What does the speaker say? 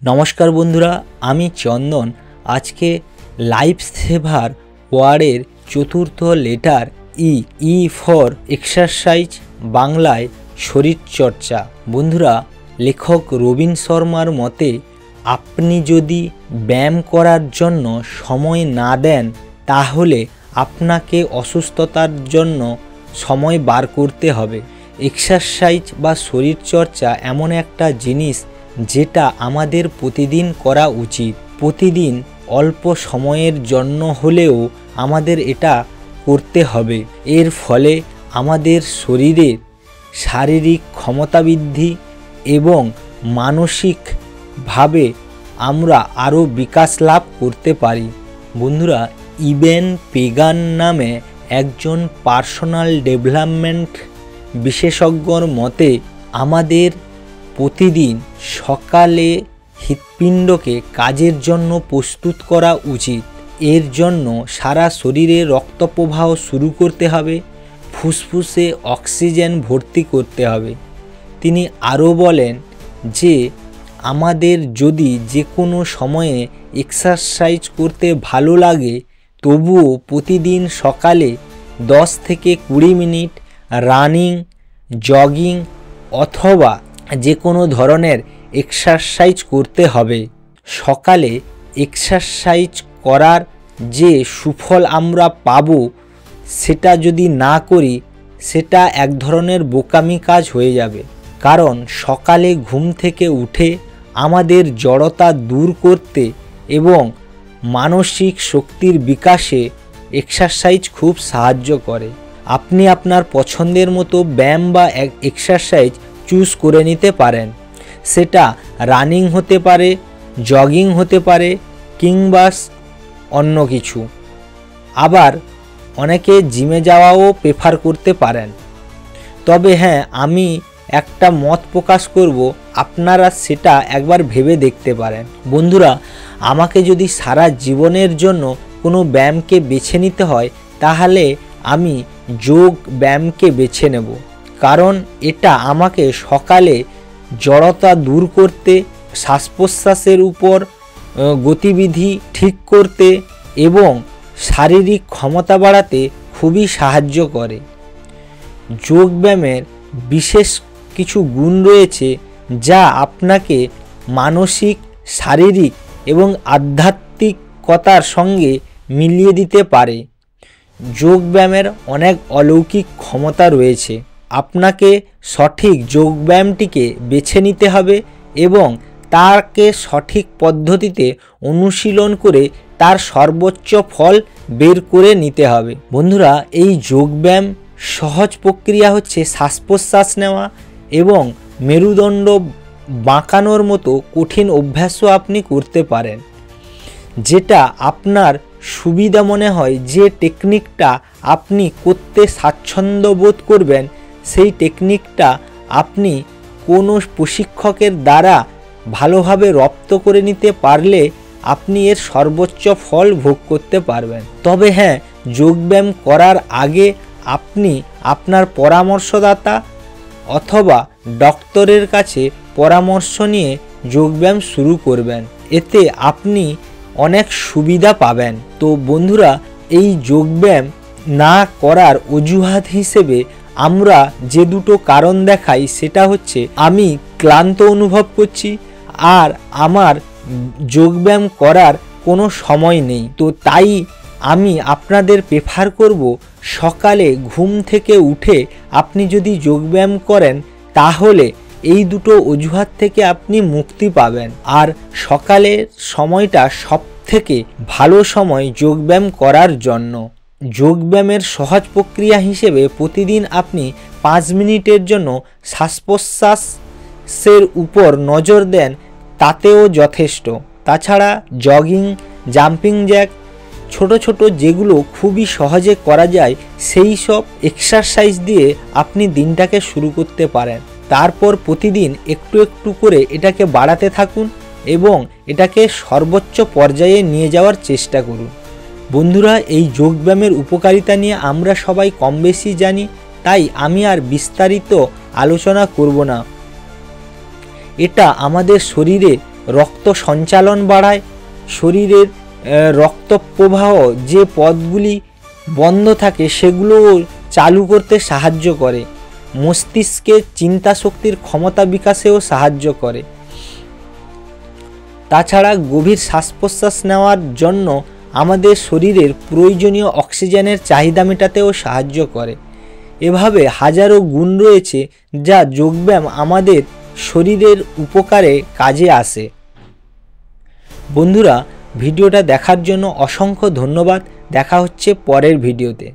नमस्कार बंधुरा आमी चंदन आज के लाइफ सेभार वार्डर चतुर्थ लेटार ई फर एक्सारसाइज बांगलाय शरीर चर्चा। बंधुरा लेखक रबिन शर्मार मते आपनी यदि व्यायाम करार जन्य समय ना दें ताहले आपनाके असुस्थतार जन्य समय बार करते हबे। एक्सारसाइज बा शरीर चर्चा एमन एकटा जिनिस जेटा आमादेर प्रतिदिन करा उचित। प्रतिदिन अल्प समयेर जन्य हलेओ आमादेर एटा करते हबे। एर फले आमादेर शरीरेर शारीरिक क्षमता बृद्धि एवं मानसिक भावे आमरा आरो विकास लाभ करते पारी। बंधुरा इवेन पेगान नामे एकजन पार्सोनल डेभेलपमेंट विशेषज्ञर मते आमादेर प्रतिदिन सकाले हृदपिंडके काजेर जन्य प्रस्तुत करा उचित। एर जन्य सारा शरीरे रक्त प्रवाह शुरू करते हबे, फुसफुसे अक्सिजेन भर्ती करते हबे। तिनि आरो बोलेन जे आमादेर यदि जे कोनो समये एक्सारसाइज करते भालो लागे तबुओ प्रतिदिन सकाले 10 থেকে 20 मिनट रानिंग जगिंग अथवा जे कोनो धरनेर एक्सारसाइज करते हबे। सकाले एक्सारसाइज करार जे सुफल आमरा पाबो सेटा यदि ना करी सेटा एक धरनेर बोकामी काज हये जाबे। कारण सकाले घुम थेके उठे आमादेर जड़ता दूर करते एवं मानसिक शक्तिर विकासे एक्सारसाइज खूब साहाज्य करे। आपनी आपनार पछंदेर मतो व्यायाम बा एक्सारसाइज चूज करे निते पारेन। सेटा रानिंग होते पारे, जगिंग होते पारे किंबा अन्य किछु। आबार अनेके जिमे जाओयाओ प्रेफार करते पारेन। तबे हाँ आमी एकटा मत प्रकाश करब आपनारा सेटा एकबार भेबे देखते पारेन। बंधुरा आमाके यदि सारा जीवनेर जन्य कोनो व्यायामके बेছে निते हय ताहले आमी योग व्यायामके बेছে नेब। कारण एटा आमाके सकाले जड़ता दूर करते, श्वास प्रश्वासेर ऊपर गतिविधि ठीक करते एवं शारीरिक क्षमता बाड़ाते खूबई साहाज्य करे। योग व्यायामेर विशेष किछु गुण रयेछे जा आपनाके मानसिक शारीरिक एवं आध्यात्मिकतार संगे मिलिए दिते पारे। योग व्यायामेर अनेक अलौकिक क्षमता रयेछे। आपनाके सठिक योग व्यायामटिके बेছে निते हबे एवं ताके सठिक पद्धतिते अनुशीलन करे तार सर्वोच्च फल बेर करे निते हबे। बंधुरा एई योग व्यायाम सहज प्रक्रिया हच्छे श्वास प्रश्वास नेওয়া एवं मेरुदंड बाँकानोर मतो कठिन अभ्यासও आपनी करते पारेन। जेटा आपनार सुविधा मने हय जे टेकनिकटा आपनी करते स्वाच्छंद्य बोध करबेन सेई टेकनिकटा आपनी कोनो प्रशिक्षकेर द्वारा भालोभावे रप्त करे निते पारले आपनी एर सर्वोच्च फल भोग करते पारबेन। तबे हाँ योग व्यायाम करार आगे आपनी आपनार परामर्शदाता अथवा डक्टरेर काछे परामर्श निये योग व्यायाम शुरू करबेन। एते आपनी अनेक सुविधा पाबेन। तो बंधुरा एई योग व्यायाम ना करार अजुहात हिसेबे आमरा जे दुटो कारण देखाई सेटा होच्छे आमी क्लान्त अनुभव करछि आर आमार योग व्यायाम करार कोनो समय नेই। तो ताई आमी आपनादेर प्रेफार करब सकाले घुम थेके उठे आपनी यदि योग व्यायाम करें ताहले এই দুটো অজুহাত থেকে আপনি মুক্তি পাবেন। আর সকালের সময়টা সবথেকে ভালো সময় যোগ ব্যায়াম করার জন্য। যোগ ব্যায়ামের সহজ প্রক্রিয়া হিসেবে প্রতিদিন আপনি 5 মিনিটের জন্য শ্বাস প্রশ্বাসের উপর নজর দেন তাতেও যথেষ্ট। তাছাড়া জগিং, জাম্পিং জ্যাক ছোট ছোট যেগুলো খুবই সহজে করা যায় সেই সব এক্সারসাইজ দিয়ে আপনি দিনটাকে শুরু করতে পারেন। তারপর প্রতিদিন একটু একটু করে এটাকে বাড়াতে থাকুন এবং এটাকে সর্বোচ্চ পর্যায়ে নিয়ে যাওয়ার চেষ্টা করুন। বন্ধুরা এই যোগ ব্যায়ামের উপকারিতা নিয়ে আমরা সবাই কম বেশি জানি, তাই আমি আর বিস্তারিত আলোচনা করব না। এটা আমাদের শরীরে রক্ত সঞ্চালন বাড়ায়, শরীরের রক্ত প্রবাহ যে পথগুলি বন্ধ থাকে সেগুলো চালু করতে সাহায্য করে, মস্তিষ্কের চিন্তা শক্তির ক্ষমতা বিকাশেও সাহায্য করে। তাছাড়া গভীর শ্বাস প্রশ্বাস নেওয়ার জন্য আমাদের শরীরের প্রয়োজনীয় অক্সিজেনের চাহিদা মেটাতেও সাহায্য করে। এভাবে হাজারো গুণ রয়েছে যা যোগব্যায়াম আমাদের শরীরের উপকারে কাজে আসে। বন্ধুরা, ভিডিওটা দেখার জন্য অসংখ্য ধন্যবাদ। দেখা হচ্ছে পরের ভিডিওতে।